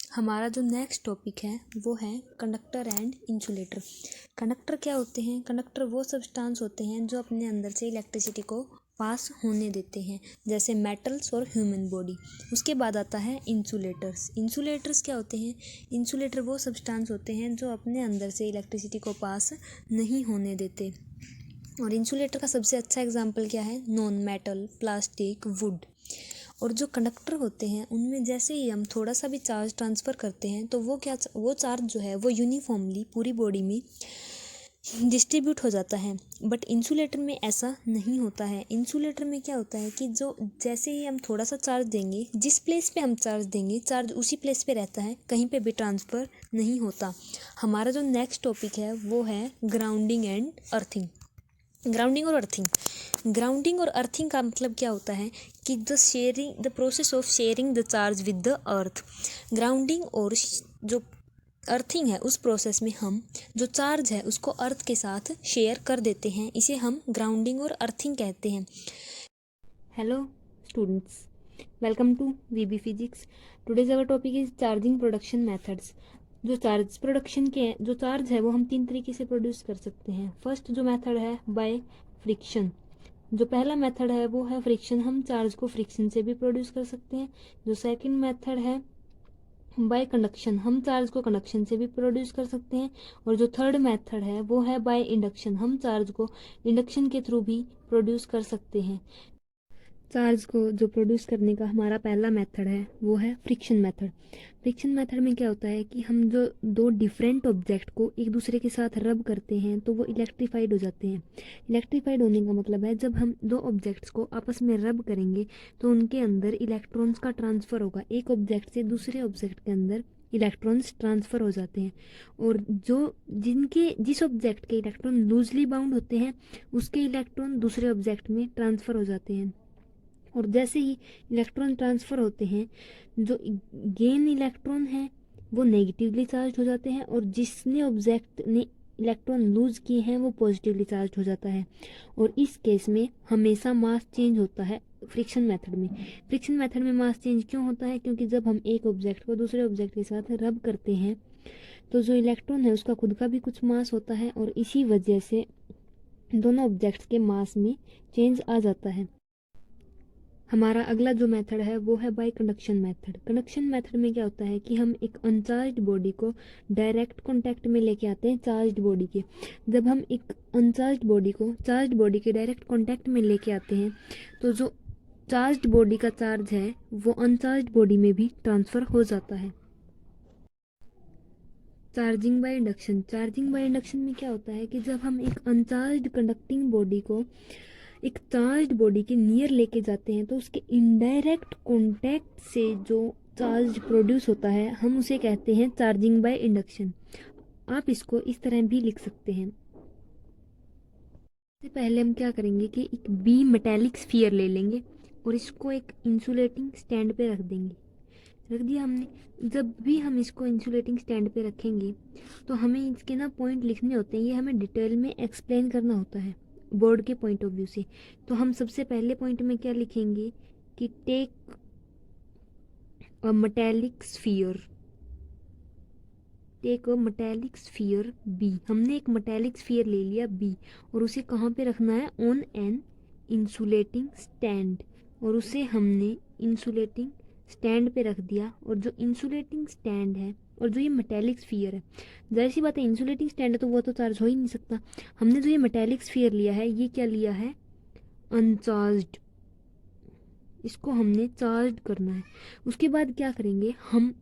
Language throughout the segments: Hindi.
हमारा जो नेक्स्ट टॉपिक है वो है कंडक्टर एंड इंसुलेटर। कंडक्टर क्या होते हैं? कंडक्टर वो सब्सटेंस होते हैं जो अपने अंदर से इलेक्ट्रिसिटी को पास होने देते हैं, जैसे मेटल्स और ह्यूमन बॉडी। उसके बाद आता है इंसुलेटर्स। इंसुलेटर्स क्या होते हैं? इंसुलेटर वो सब्सटेंस होते हैं जो अपने अंदर से इलेक्ट्रिसिटी को पास नहीं होने देते। और इंसुलेटर का सबसे अच्छा एग्जाम्पल क्या है? Non metal, plastic, would. और जो कंडक्टर होते हैं उनमें जैसे ही हम थोड़ा सा भी चार्ज ट्रांसफ़र करते हैं तो वो चार्ज जो है वो यूनिफॉर्मली पूरी बॉडी में डिस्ट्रीब्यूट हो जाता है। बट इंसुलेटर में ऐसा नहीं होता है। इंसुलेटर में क्या होता है कि जो जैसे ही हम थोड़ा सा चार्ज देंगे, जिस प्लेस पे हम चार्ज देंगे चार्ज उसी प्लेस पे रहता है, कहीं पे भी ट्रांसफ़र नहीं होता। हमारा जो नेक्स्ट टॉपिक है वो है ग्राउंडिंग एंड अर्थिंग। ग्राउंडिंग और अर्थिंग। ग्राउंडिंग और अर्थिंग का मतलब क्या होता है कि the process of sharing the charge with the earth. Grounding और जो अर्थिंग है उस प्रोसेस में हम जो चार्ज है उसको अर्थ के साथ शेयर कर देते हैं, इसे हम ग्राउंडिंग और अर्थिंग कहते हैं। Hello students, welcome to VB physics. Today's our topic is charging production methods. जो चार्ज है वो हम 3 तरीके से प्रोड्यूस कर सकते हैं। फर्स्ट जो मेथड है बाय फ्रिक्शन। जो पहला मेथड है वो है फ्रिक्शन, हम चार्ज को फ्रिक्शन से भी प्रोड्यूस कर सकते हैं। जो सेकंड मेथड है बाय कंडक्शन, हम चार्ज को कंडक्शन से भी प्रोड्यूस कर सकते हैं। और जो थर्ड मेथड है वो है बाय इंडक्शन, हम चार्ज को इंडक्शन के थ्रू भी प्रोड्यूस कर सकते हैं। चार्ज को जो प्रोड्यूस करने का हमारा पहला मेथड है वो है फ्रिक्शन मेथड। फ्रिक्शन मेथड में क्या होता है कि हम जो दो डिफरेंट ऑब्जेक्ट को एक दूसरे के साथ रब करते हैं तो वो इलेक्ट्रीफाइड हो जाते हैं। इलेक्ट्रीफाइड होने का मतलब है जब हम दो ऑब्जेक्ट्स को आपस में रब करेंगे तो उनके अंदर इलेक्ट्रॉन्स का ट्रांसफ़र होगा। एक ऑब्जेक्ट से दूसरे ऑब्जेक्ट के अंदर इलेक्ट्रॉन्स ट्रांसफ़र हो जाते हैं। और जिस ऑब्जेक्ट के इलेक्ट्रॉन लूजली बाउंड होते हैं उसके इलेक्ट्रॉन दूसरे ऑब्जेक्ट में ट्रांसफ़र हो जाते हैं। और जैसे ही इलेक्ट्रॉन ट्रांसफ़र होते हैं, जो गेन इलेक्ट्रॉन है वो नेगेटिवली चार्ज हो जाते हैं और जिसने ऑब्जेक्ट ने इलेक्ट्रॉन लूज किए हैं वो पॉजिटिवली चार्ज हो जाता है। और इस केस में हमेशा मास चेंज होता है फ्रिक्शन मेथड में। फ्रिक्शन मेथड में मास चेंज क्यों होता है? क्योंकि जब हम एक ऑब्जेक्ट को दूसरे ऑब्जेक्ट के साथ रब करते हैं तो जो इलेक्ट्रॉन है उसका खुद का भी कुछ मास होता है और इसी वजह से दोनों ऑब्जेक्ट्स के मास में चेंज आ जाता है। हमारा अगला जो मेथड है वो है bye conduction method. Conduction method में क्या होता है कि हम एक अनचार्ज्ड बॉडी को डायरेक्ट कांटेक्ट में लेके आते हैं चार्ज्ड बॉडी के। जब हम एक अनचार्ज्ड बॉडी को चार्ज्ड बॉडी के डायरेक्ट कांटेक्ट में लेके आते हैं तो जो चार्ज्ड बॉडी का चार्ज है वो अनचार्ज्ड बॉडी में भी ट्रांसफ़र हो जाता है। Charging by induction. Charging by induction में क्या होता है कि जब हम एक अनचार्ज्ड कंडक्टिंग बॉडी को एक चार्ज्ड बॉडी के नियर लेके जाते हैं तो उसके इनडायरेक्ट कांटेक्ट से जो चार्ज प्रोड्यूस होता है हम उसे कहते हैं चार्जिंग बाय इंडक्शन। आप इसको इस तरह भी लिख सकते हैं। सबसे पहले हम क्या करेंगे कि एक बी मेटेलिक स्फीयर ले लेंगे और इसको एक इंसुलेटिंग स्टैंड पे रख देंगे। रख दिया हमने। जब भी हम इसको इंसुलेटिंग स्टैंड पे रखेंगे तो हमें इसके ना पॉइंट लिखने होते हैं, ये हमें डिटेल में एक्सप्लेन करना होता है बोर्ड के पॉइंट ऑफ व्यू से। तो हम सबसे पहले पॉइंट में क्या लिखेंगे कि take a metallic sphere, take a metallic sphere B. हमने एक मेटेलिक स्फीयर ले लिया बी और उसे कहाँ पे रखना है? On an insulating stand. और उसे हमने इंसुलेटिंग स्टैंड पे रख दिया। और जो इंसुलेटिंग स्टैंड है और जो ये मेटेलिक स्फीयर है, जाहिर सी बात है इंसुलेटिंग स्टैंड है तो वो तो चार्ज हो ही नहीं सकता। हमने जो ये मेटेलिक स्फीयर लिया है ये क्या लिया है? अनचार्ज्ड। इसको हमने चार्ज करना है। उसके बाद क्या करेंगे हम?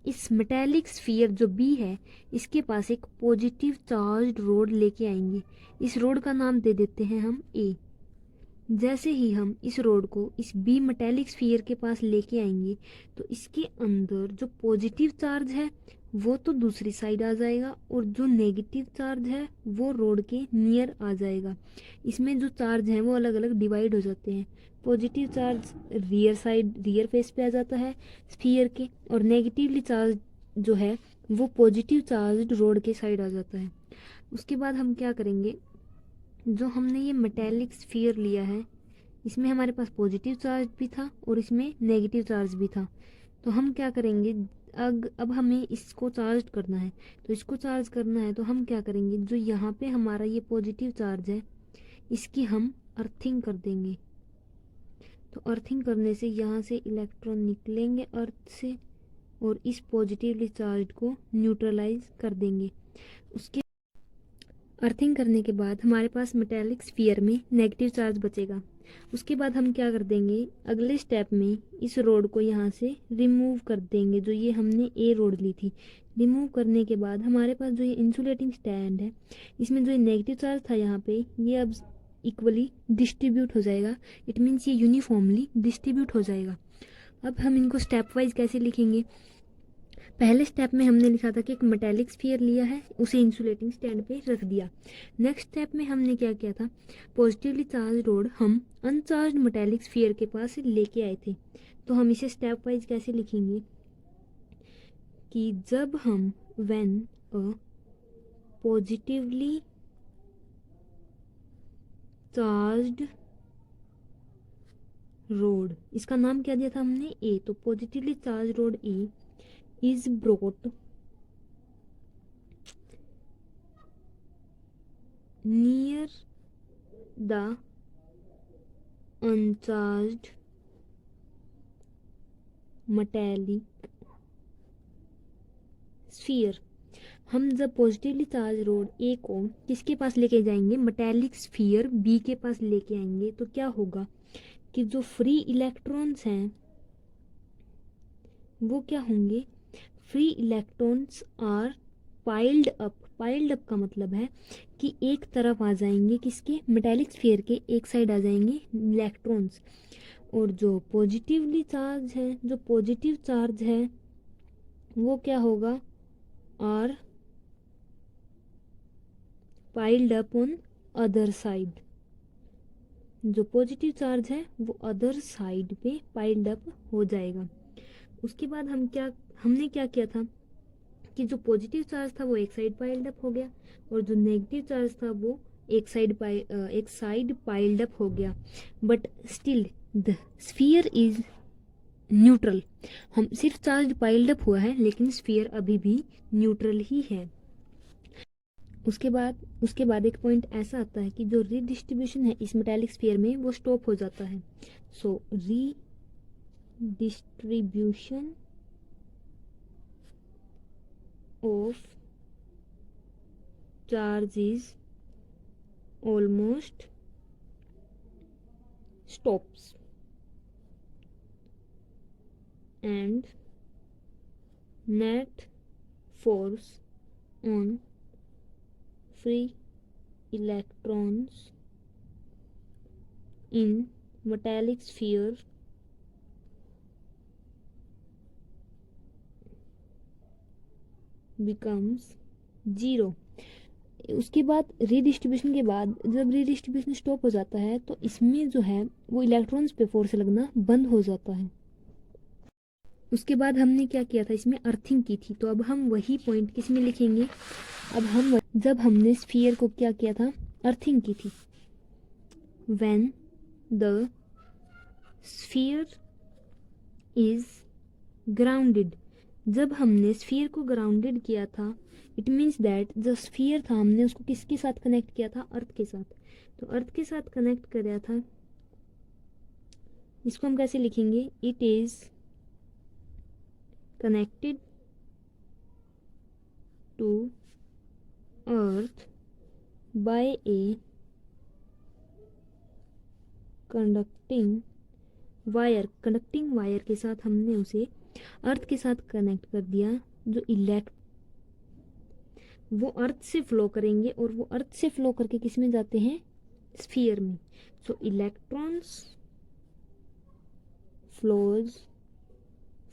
इस मेटेलिक स्फीयर जो बी है इसके पास एक पॉजिटिव चार्ज्ड रोड लेके आएंगे। इस रोड का नाम दे देते हैं हम ए। जैसे ही हम इस रोड को इस बी मेटेलिक स्फीयर के पास लेके आएंगे तो इसके अंदर जो पॉजिटिव चार्ज है वो तो दूसरी साइड आ जाएगा और जो नेगेटिव चार्ज है वो रोड के नियर आ जाएगा। इसमें जो चार्ज हैं वो अलग अलग डिवाइड हो जाते हैं। पॉजिटिव चार्ज रियर फेस पे आ जाता है स्फीयर के, और नेगेटिवली चार्ज जो है वो पॉजिटिव चार्ज रोड के साइड आ जाता है। उसके बाद हम क्या करेंगे? जो हमने ये मेटेलिक स्फीयर लिया है इसमें हमारे पास पॉजिटिव चार्ज भी था और इसमें नेगेटिव चार्ज भी था। तो हम क्या करेंगे? अब हमें इसको चार्ज करना है, तो इसको चार्ज करना है तो हम क्या करेंगे, जो यहाँ पे हमारा ये पॉजिटिव चार्ज है इसकी हम अर्थिंग कर देंगे। तो अर्थिंग करने से यहाँ से इलेक्ट्रॉन निकलेंगे अर्थ से और इस पॉजिटिवली चार्ज को न्यूट्रलाइज कर देंगे। उसके अर्थिंग करने के बाद हमारे पास मेटेलिक स्फीयर में नेगेटिव चार्ज बचेगा। उसके बाद हम क्या कर देंगे, अगले स्टेप में इस रोड को यहाँ से रिमूव कर देंगे, जो ये हमने ए रोड ली थी। रिमूव करने के बाद हमारे पास जो ये इंसुलेटिंग स्टैंड है इसमें जो ये नेगेटिव चार्ज था यहाँ पे ये अब इक्वली डिस्ट्रीब्यूट हो जाएगा। इट मीन्स ये यूनिफॉर्मली डिस्ट्रीब्यूट हो जाएगा। अब हम इनको स्टेप वाइज कैसे लिखेंगे, पहले स्टेप में हमने लिखा था कि एक मेटेलिक स्फीयर लिया है, उसे इंसुलेटिंग स्टैंड पे रख दिया। नेक्स्ट स्टेप में हमने क्या किया था, पॉजिटिवली चार्ज रोड हम अनचार्ज मेटेलिक स्फीयर के पास लेके आए थे। तो हम इसे स्टेप वाइज कैसे लिखेंगे कि जब हम when a positively charged road, इसका नाम क्या दिया था हमने, ए, तो positively charge road A is brought near the uncharged metallic sphere। हम जब पॉजिटिवली चार्ज रोड ए को किसके पास लेके जाएंगे, मेटेलिक स्फीयर बी के पास लेके आएंगे, तो क्या होगा कि जो फ्री इलेक्ट्रॉन्स हैं वो क्या होंगे, free electrons are piled up. Piled up का मतलब है कि एक तरफ आ जाएंगे, किसके, मेटेलिक स्फीयर के एक साइड आ जाएंगे इलेक्ट्रॉन्स, और जो पॉजिटिवली चार्ज है, जो पॉजिटिव चार्ज है वो क्या होगा, are piled up on other side. जो पॉजिटिव चार्ज है वो अदर साइड पे पाइल्ड अप हो जाएगा। उसके बाद हमने क्या किया था कि जो पॉजिटिव चार्ज था वो एक साइड पाइल्ड अप हो गया और जो नेगेटिव चार्ज था वो एक साइड पाइल्ड अप हो गया। But still the sphere is neutral. हम सिर्फ चार्ज पाइल्ड अप हुआ है लेकिन स्फीयर अभी भी न्यूट्रल ही है। उसके बाद एक पॉइंट ऐसा आता है कि जो रीडिस्ट्रीब्यूशन है इस मेटालिक स्फीयर में वो स्टॉप हो जाता है। सो redistribution of charge is almost stops and net force on free electrons in metallic sphere becomes 0। उसके बाद रीडिस्ट्रीब्यूशन के बाद जब रीडिस्ट्रीब्यूशन स्टॉप हो जाता है तो इसमें जो है वो इलेक्ट्रॉन्स पे फोर्स लगना बंद हो जाता है। उसके बाद हमने क्या किया था, इसमें अर्थिंग की थी, तो अब हम वही पॉइंट किस में लिखेंगे, जब हमने स्फीयर को क्या किया था, अर्थिंग की थी। When the sphere is grounded, जब हमने स्फीयर को ग्राउंडेड किया था इट मीन्स दैट जो स्फीयर था हमने उसको किसके साथ कनेक्ट किया था, अर्थ के साथ। तो अर्थ के साथ कनेक्ट कराया था, इसको हम कैसे लिखेंगे, it is connected to earth by a conducting wire के साथ हमने उसे अर्थ के साथ कनेक्ट कर दिया। जो वो अर्थ से फ्लो करेंगे और वो अर्थ से फ्लो करके किस में जाते हैं, स्फीयर में। So electrons flows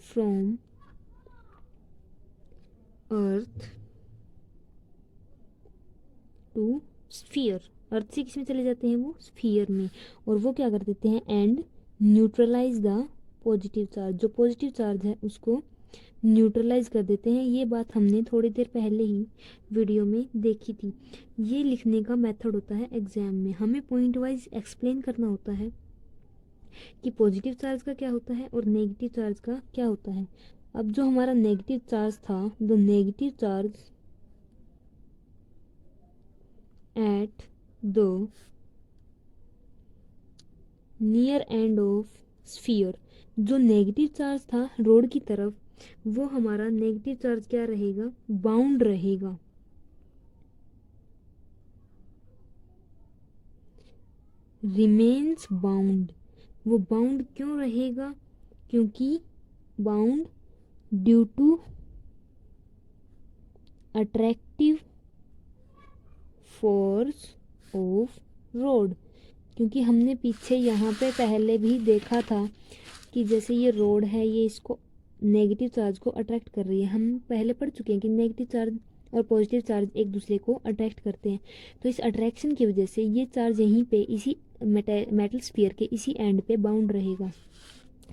from earth to sphere, earth से किस में चले जाते हैं, वो स्फीयर में, और वो क्या कर देते हैं, and neutralize the positive charge, जो पॉजिटिव चार्ज है उसको न्यूट्रलाइज कर देते हैं। ये बात हमने थोड़ी देर पहले ही वीडियो में देखी थी। ये लिखने का मेथड होता है एग्जाम में, हमें पॉइंट वाइज एक्सप्लेन करना होता है कि पॉजिटिव चार्ज का क्या होता है और नेगेटिव चार्ज का क्या होता है। अब जो हमारा नेगेटिव चार्ज था, the negative charge at the near end of sphere, जो नेगेटिव चार्ज था रोड की तरफ, वो हमारा नेगेटिव चार्ज क्या रहेगा, बाउंड रहेगा। रिमेन्स बाउंड, वो बाउंड क्यों रहेगा, क्योंकि bound due to attractive force of rod, क्योंकि हमने पीछे यहाँ पे पहले भी देखा था कि जैसे ये रोड है, ये इसको नेगेटिव चार्ज को अट्रैक्ट कर रही है। हम पहले पढ़ चुके हैं कि नेगेटिव चार्ज और पॉजिटिव चार्ज एक दूसरे को अट्रैक्ट करते हैं। तो इस अट्रैक्शन की वजह से ये चार्ज यहीं पे इसी मेटल स्फीयर के इसी एंड पे बाउंड रहेगा।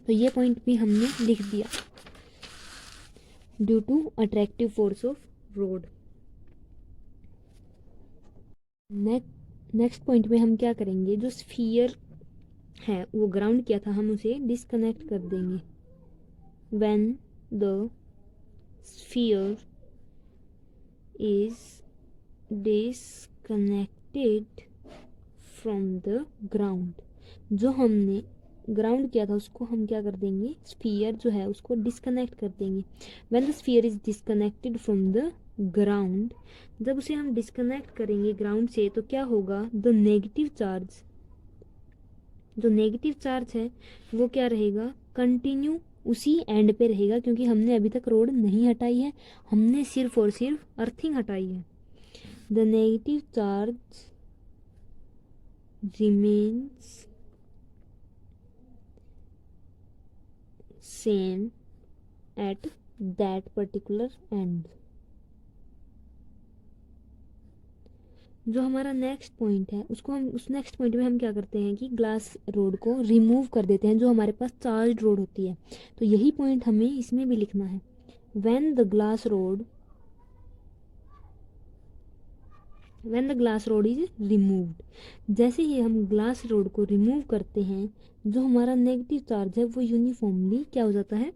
तो ये पॉइंट भी हमने लिख दिया, due to attractive force of rod. Next point में हम क्या करेंगे, जो स्फीयर है वो ग्राउंड किया था, हम उसे डिस्कनेक्ट कर देंगे। When the sphere is disconnected from the ground, जो हमने ग्राउंड किया था उसको हम क्या कर देंगे, स्फीयर जो है उसको डिस्कनेक्ट कर देंगे। When the sphere is disconnected from the ground, जब उसे हम डिस्कनेक्ट करेंगे ग्राउंड से तो क्या होगा, द नेगेटिव चार्ज, जो नेगेटिव चार्ज है वो क्या रहेगा, कंटिन्यू उसी एंड पे रहेगा, क्योंकि हमने अभी तक रोड नहीं हटाई है, हमने सिर्फ और सिर्फ अर्थिंग हटाई है। The negative charge remains same at that particular and. जो हमारा नेक्स्ट पॉइंट है उसको हम उस नेक्स्ट पॉइंट में हम क्या करते हैं कि ग्लास रोड को रिमूव कर देते हैं, जो हमारे पास चार्ज रोड होती है। तो यही पॉइंट हमें इसमें भी लिखना है। When the glass rod is removed, जैसे ही हम ग्लास रोड को रिमूव करते हैं, जो हमारा नेगेटिव चार्ज है वो यूनिफॉर्मली क्या हो जाता है,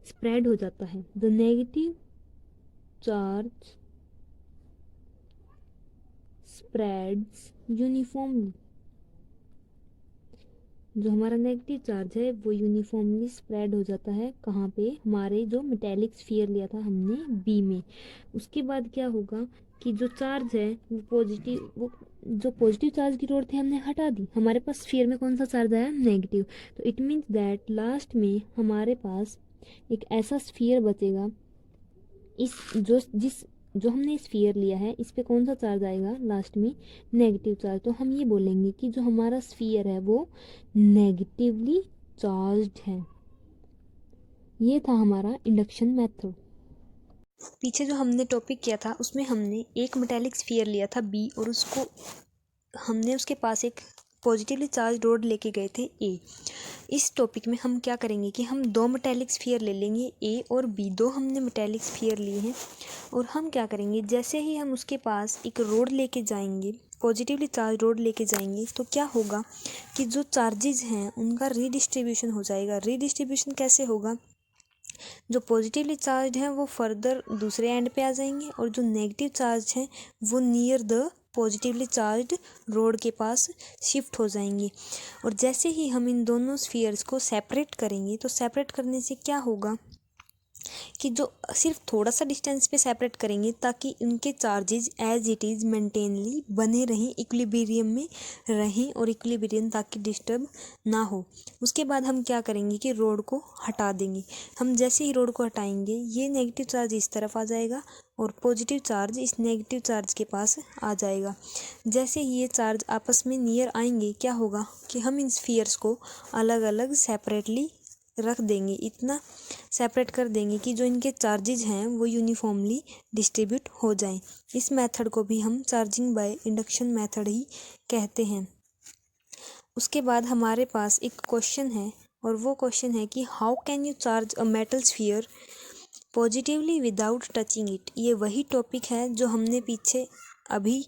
स्प्रेड हो जाता है। The negative charge spreads uniformly, जो हमारा नेगेटिव चार्ज है वो यूनिफॉर्मली स्प्रेड हो जाता है। कहाँ पे, हमारे जो मेटेलिक स्फीयर लिया था हमने बी में। उसके बाद क्या होगा कि जो चार्ज है वो जो पॉजिटिव चार्ज की रोड थी हमने हटा दी, हमारे पास स्फीयर में कौन सा चार्ज आया, नेगेटिव। तो इट मीन्स दैट लास्ट में हमारे पास एक ऐसा स्फीयर बचेगा, इस जो हमने स्फीयर लिया है इस पे कौन सा चार्ज आएगा लास्ट में, नेगेटिव चार्ज। तो हम ये बोलेंगे कि जो हमारा स्फीयर है वो नेगेटिवली चार्ज्ड है। ये था हमारा इंडक्शन मेथड। पीछे जो हमने टॉपिक किया था उसमें हमने एक मेटेलिक स्फीयर लिया था बी, और उसको हमने उसके पास एक पॉजिटिवली चार्ज रोड लेके गए थे ए। इस टॉपिक में हम क्या करेंगे कि हम दो मेटेलिक स्फीयर ले लेंगे, ए और बी, दो हमने मेटेलिक स्फीयर लिए हैं। और हम क्या करेंगे, जैसे ही हम उसके पास एक रोड लेके जाएंगे, पॉजिटिवली चार्ज रोड लेके जाएंगे, तो क्या होगा कि जो चार्जेज हैं उनका रीडिस्ट्रीब्यूशन हो जाएगा। रीडिस्ट्रीब्यूशन कैसे होगा, जो पॉजिटिवली चार्ज हैं वो फर्दर दूसरे एंड पे आ जाएंगे, और जो नेगेटिव चार्ज हैं वो near the positively charged road के पास शिफ्ट हो जाएंगे। और जैसे ही हम इन दोनों स्फीयर्स को सेपरेट करेंगे, तो सेपरेट करने से क्या होगा कि जो सिर्फ थोड़ा सा डिस्टेंस पे सेपरेट करेंगे ताकि उनके चार्जेस एज इट इज़ मेंटेनली बने रहें, इक्विलिब्रियम में रहें, और इक्विलिब्रियम ताकि डिस्टर्ब ना हो। उसके बाद हम क्या करेंगे कि रोड को हटा देंगे। हम जैसे ही रोड को हटाएंगे, ये नेगेटिव चार्ज इस तरफ आ जाएगा और पॉजिटिव चार्ज इस नेगेटिव चार्ज के पास आ जाएगा। जैसे ही ये चार्ज आपस में नियर आएंगे, क्या होगा कि हम इन स्फीयर्स को अलग अलग सेपरेटली रख देंगे, इतना सेपरेट कर देंगे कि जो इनके चार्जेज हैं वो यूनिफॉर्मली डिस्ट्रीब्यूट हो जाएं। इस मेथड को भी हम चार्जिंग बाय इंडक्शन मेथड ही कहते हैं। उसके बाद हमारे पास एक क्वेश्चन है, और वो क्वेश्चन है कि how can you charge a metal sphere positively without touching it. ये वही टॉपिक है जो हमने पीछे अभी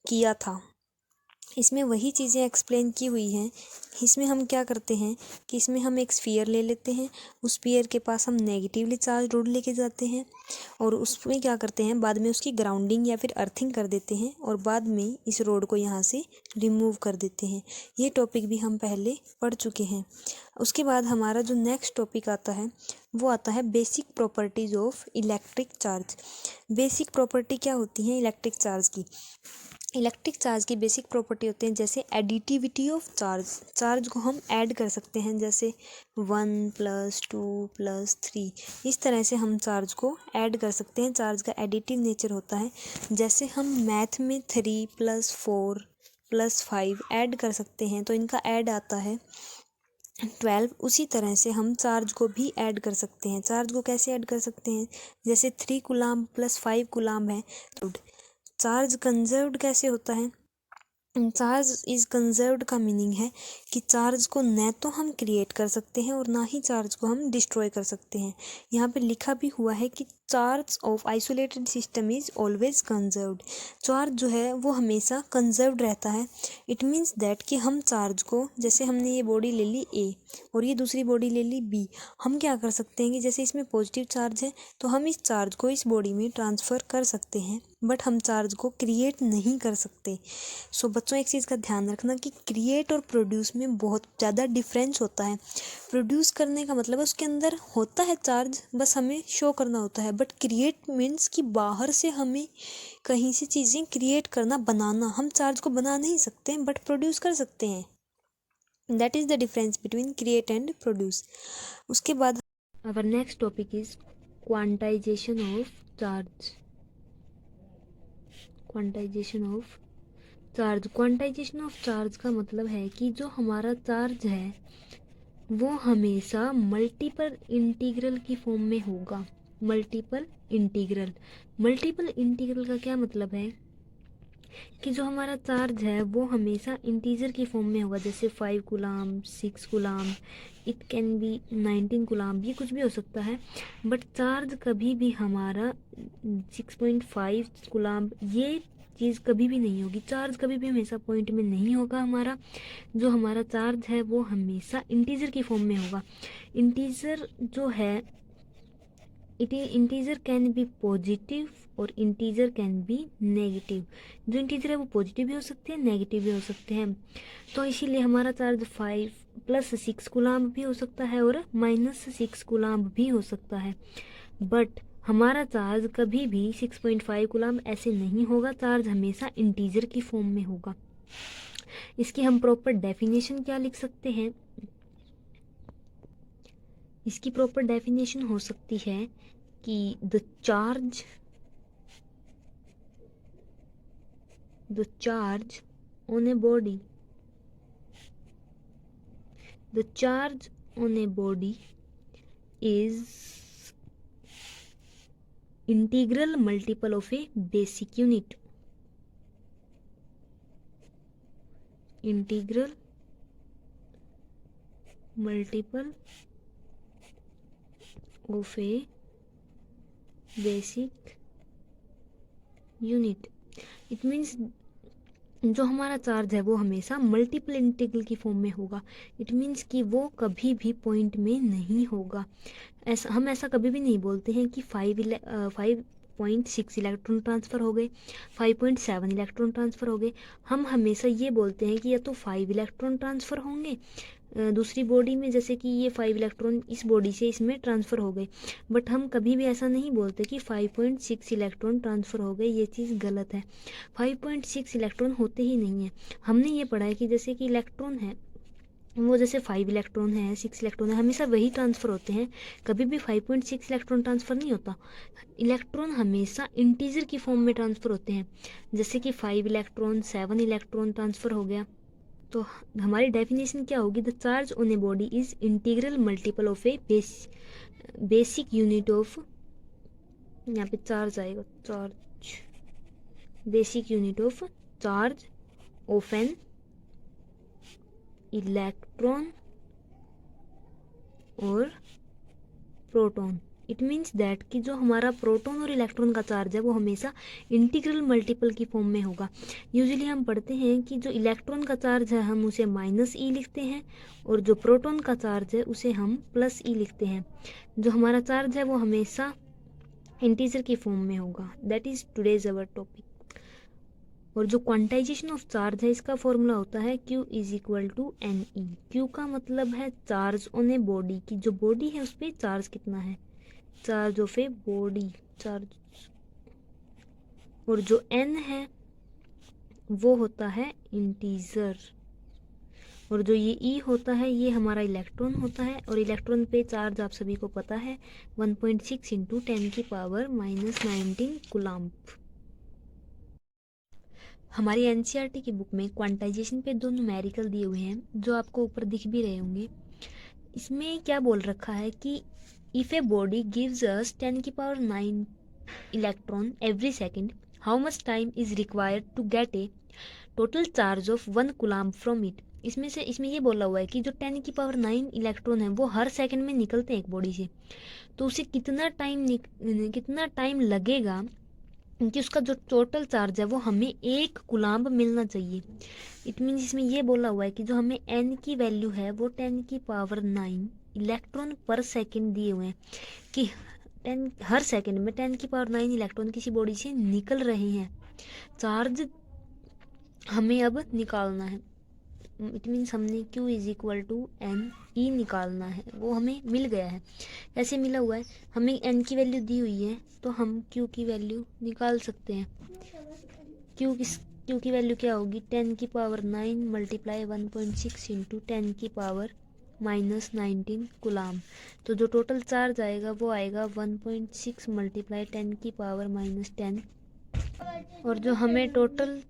किया था। इसमें वही चीज़ें एक्सप्लेन की हुई हैं। इसमें हम क्या करते हैं कि इसमें हम एक स्फीयर ले लेते हैं, उस स्फीयर के पास हम नेगेटिवली चार्ज रोड लेके जाते हैं और उसमें क्या करते हैं, बाद में उसकी ग्राउंडिंग या फिर अर्थिंग कर देते हैं और बाद में इस रोड को यहाँ से रिमूव कर देते हैं। ये टॉपिक भी हम पहले पढ़ चुके हैं। उसके बाद हमारा जो नेक्स्ट टॉपिक आता है वो आता है basic properties of electric charge. Basic property क्या होती हैं इलेक्ट्रिक चार्ज की? इलेक्ट्रिक चार्ज की बेसिक प्रॉपर्टी होते हैं जैसे एडिटिविटी ऑफ चार्ज, चार्ज को हम ऐड कर सकते हैं, जैसे 1 + 2 + 3, इस तरह से हम चार्ज को ऐड कर सकते हैं। चार्ज का एडिटिव नेचर होता है। जैसे हम मैथ में 3 + 4 + 5 ऐड कर सकते हैं तो इनका ऐड आता है 12। उसी तरह से हम चार्ज को भी ऐड कर सकते हैं। चार्ज को कैसे ऐड कर सकते हैं? जैसे 3 कूलाम + 5 कूलाम है तो चार्ज कंजर्व्ड कैसे होता है? चार्ज इज कंजर्व्ड का मीनिंग है कि चार्ज को न तो हम क्रिएट कर सकते हैं और ना ही चार्ज को हम डिस्ट्रॉय कर सकते हैं। यहाँ पे लिखा भी हुआ है कि charge of isolated system is always conserved. Charge जो है वो हमेशा कंजर्व्ड रहता है। इट मीन्स दैट कि हम चार्ज को, जैसे हमने ये बॉडी ले ली ए और ये दूसरी बॉडी ले ली बी, हम क्या कर सकते हैं कि जैसे इसमें पॉजिटिव चार्ज है तो हम इस चार्ज को इस बॉडी में ट्रांसफ़र कर सकते हैं, बट हम चार्ज को क्रिएट नहीं कर सकते। सो बच्चों एक चीज़ का ध्यान रखना कि क्रिएट और प्रोड्यूस में बहुत ज़्यादा डिफरेंस होता है। प्रोड्यूस करने का मतलब उसके अंदर होता है चार्ज, बस हमें शो करना होता है, बट क्रिएट मीन्स कि बाहर से हमें कहीं से चीज़ें क्रिएट करना, बनाना। हम चार्ज को बना नहीं सकते बट प्रोड्यूस कर सकते हैं। That is the difference between create and produce. उसके बाद our next topic is quantization of charge. Quantization of charge. Quantization of charge का मतलब है कि जो हमारा चार्ज है वो हमेशा मल्टीपल इंटीग्रल की फॉर्म में होगा। Multiple integral. मल्टीपल इंटीग्रल का क्या मतलब है कि जो हमारा चार्ज है वो हमेशा इंटीजर की फॉर्म में होगा, जैसे 5 coulomb, 6 coulomb, it can be 19 coulomb, ये कुछ भी हो सकता है। बट चार्ज कभी भी हमारा 6.5 कूलाम ये चीज़ कभी भी नहीं होगी। चार्ज कभी भी हमेशा पॉइंट में नहीं होगा। हमारा जो हमारा चार्ज है वो हमेशा इंटीजर की फॉर्म में होगा। इंटीजर जो है इंटीजर कैन बी पॉजिटिव और इंटीजर कैन बी नेगेटिव। जो इंटीजर है वो पॉजिटिव भी हो सकते हैं, नेगेटिव भी हो सकते हैं। तो इसीलिए हमारा चार्ज 5 + 6 कूलाम भी हो सकता है और -6 कूलाम भी हो सकता है। बट हमारा चार्ज कभी भी 6.5 कूलाम ऐसे नहीं होगा। चार्ज हमेशा इंटीजर की फॉर्म में होगा। इसकी हम प्रॉपर डेफिनेशन क्या लिख सकते हैं? इसकी प्रॉपर डेफिनेशन हो सकती है कि the charge on a body is integral multiple of a basic unit. Integral multiple of a basic unit. It means जो हमारा चार्ज है वो हमेशा मल्टीपल इंटीग्रल की फॉर्म में होगा। इट मीन्स कि वो कभी भी पॉइंट में नहीं होगा। हम ऐसा कभी भी नहीं बोलते हैं कि 5.6 इलेक्ट्रॉन ट्रांसफ़र हो गए, 5.7 इलेक्ट्रॉन ट्रांसफ़र हो गए। हम हमेशा ये बोलते हैं कि या तो 5 इलेक्ट्रॉन ट्रांसफ़र होंगे दूसरी बॉडी में, जैसे कि ये 5 इलेक्ट्रॉन इस बॉडी से इसमें ट्रांसफ़र हो गए। बट हम कभी भी ऐसा नहीं बोलते कि 5.6 इलेक्ट्रॉन ट्रांसफ़र हो गए। ये चीज़ गलत है। 5.6 इलेक्ट्रॉन होते ही नहीं है। हमने ये पढ़ा है कि जैसे कि इलेक्ट्रॉन है वो जैसे 5 इलेक्ट्रॉन है, 6 इलेक्ट्रॉन है, हमेशा वही ट्रांसफ़र होते हैं। कभी भी 5.6 इलेक्ट्रॉन ट्रांसफ़र नहीं होता। इलेक्ट्रॉन हमेशा इंटीजर की फॉर्म में ट्रांसफ़र होते हैं। जैसे कि 5 इलेक्ट्रॉन 7 इलेक्ट्रॉन ट्रांसफ़र हो गया। तो हमारी डेफिनेशन क्या होगी? The charge on a body is integral multiple of A basic unit of, यहाँ पे चार्ज आएगा, charge, basic unit of charge of an electron और प्रोटॉन इट मीन्स दैट कि जो हमारा प्रोटॉन और इलेक्ट्रॉन का चार्ज है वो हमेशा इंटीग्रल मल्टीपल की फॉर्म में होगा। यूजुअली हम पढ़ते हैं कि जो इलेक्ट्रॉन का चार्ज है हम उसे -e लिखते हैं और जो प्रोटॉन का चार्ज है उसे हम +e लिखते हैं। जो हमारा चार्ज है वो हमेशा इंटीजर की फॉर्म में होगा। That is today's our topic. और जो क्वांटाइजेशन ऑफ चार्ज है इसका फॉर्मूला होता है Q = Ne। Q का मतलब है चार्ज ऑन ए बॉडी की जो बॉडी है उस पर चार्ज कितना है, charge of a body charge. और जो N है वो होता है इंटीजर। और जो ये E होता है ये हमारा इलेक्ट्रॉन होता है और इलेक्ट्रॉन पे चार्ज आप सभी को पता है 1.6 × 10⁻⁻19 कूलम्ब। हमारी एनसीईआरटी की बुक में क्वांटाइजेशन पे 2 न्यूमेरिकल दिए हुए हैं जो आपको ऊपर दिख भी रहे होंगे। इसमें क्या बोल रखा है कि if a body gives us 10⁹ electron every second, how much time is required to get a total charge of 1 coulomb from it. इसमें ये बोला हुआ है कि जो 10⁹ इलेक्ट्रॉन है वो हर सेकंड में निकलते हैं एक बॉडी से, तो उसे कितना टाइम लगेगा कि उसका जो टोटल चार्ज है वो हमें 1 कूलम्ब मिलना चाहिए। इट मीन्स इसमें ये बोला हुआ है कि जो हमें n की वैल्यू है वो 10⁹ इलेक्ट्रॉन पर सेकंड दिए हुए हैं कि हर सेकंड में 10⁹ इलेक्ट्रॉन किसी बॉडी से निकल रहे हैं। चार्ज हमें अब निकालना है। इट मीन्स हमने Q = Ne निकालना है, वो हमें मिल गया है। ऐसे मिला हुआ है, हमें n की वैल्यू दी हुई है तो हम Q की वैल्यू निकाल सकते हैं। Q की वैल्यू क्या होगी, 10⁹ × 1.6 × 10⁻⁻19 कूलम्ब। तो जो टोटल चार्ज आएगा वो आएगा 1.6 × 10⁻⁻10। और जो हमें टोटल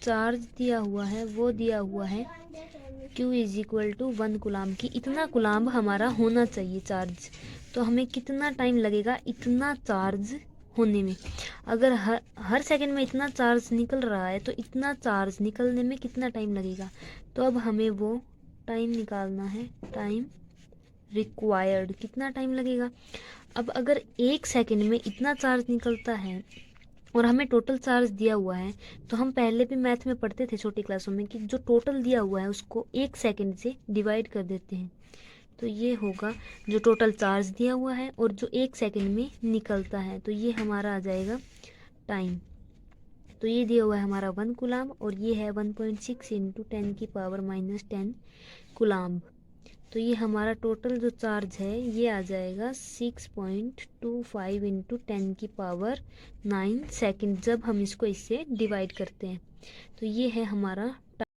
चार्ज दिया हुआ है वो दिया हुआ है Q = 1 कूलम्ब की। इतना कूलम्ब हमारा होना चाहिए चार्ज। तो हमें कितना टाइम लगेगा इतना चार्ज होने में। अगर हर सेकंड में इतना चार्ज निकल रहा है तो इतना चार्ज निकलने में कितना टाइम लगेगा। तो अब हमें वो टाइम निकालना है, टाइम रिक्वायर्ड कितना टाइम लगेगा। अब अगर 1 सेकंड में इतना चार्ज निकलता है और हमें टोटल चार्ज दिया हुआ है तो हम पहले भी मैथ में पढ़ते थे छोटी क्लासों में कि जो टोटल दिया हुआ है उसको 1 सेकंड से डिवाइड कर देते हैं। तो ये होगा जो टोटल चार्ज दिया हुआ है और जो 1 सेकंड में निकलता है, तो ये हमारा आ जाएगा टाइम। तो ये दिया हुआ है हमारा 1 कूलम्ब और ये है 1.6 × 10⁻⁻10 कूलम्ब। तो ये हमारा टोटल जो चार्ज है ये आ जाएगा 6.25 × 10⁻9 सेकंड जब हम इसको इससे डिवाइड करते हैं। तो ये है हमारा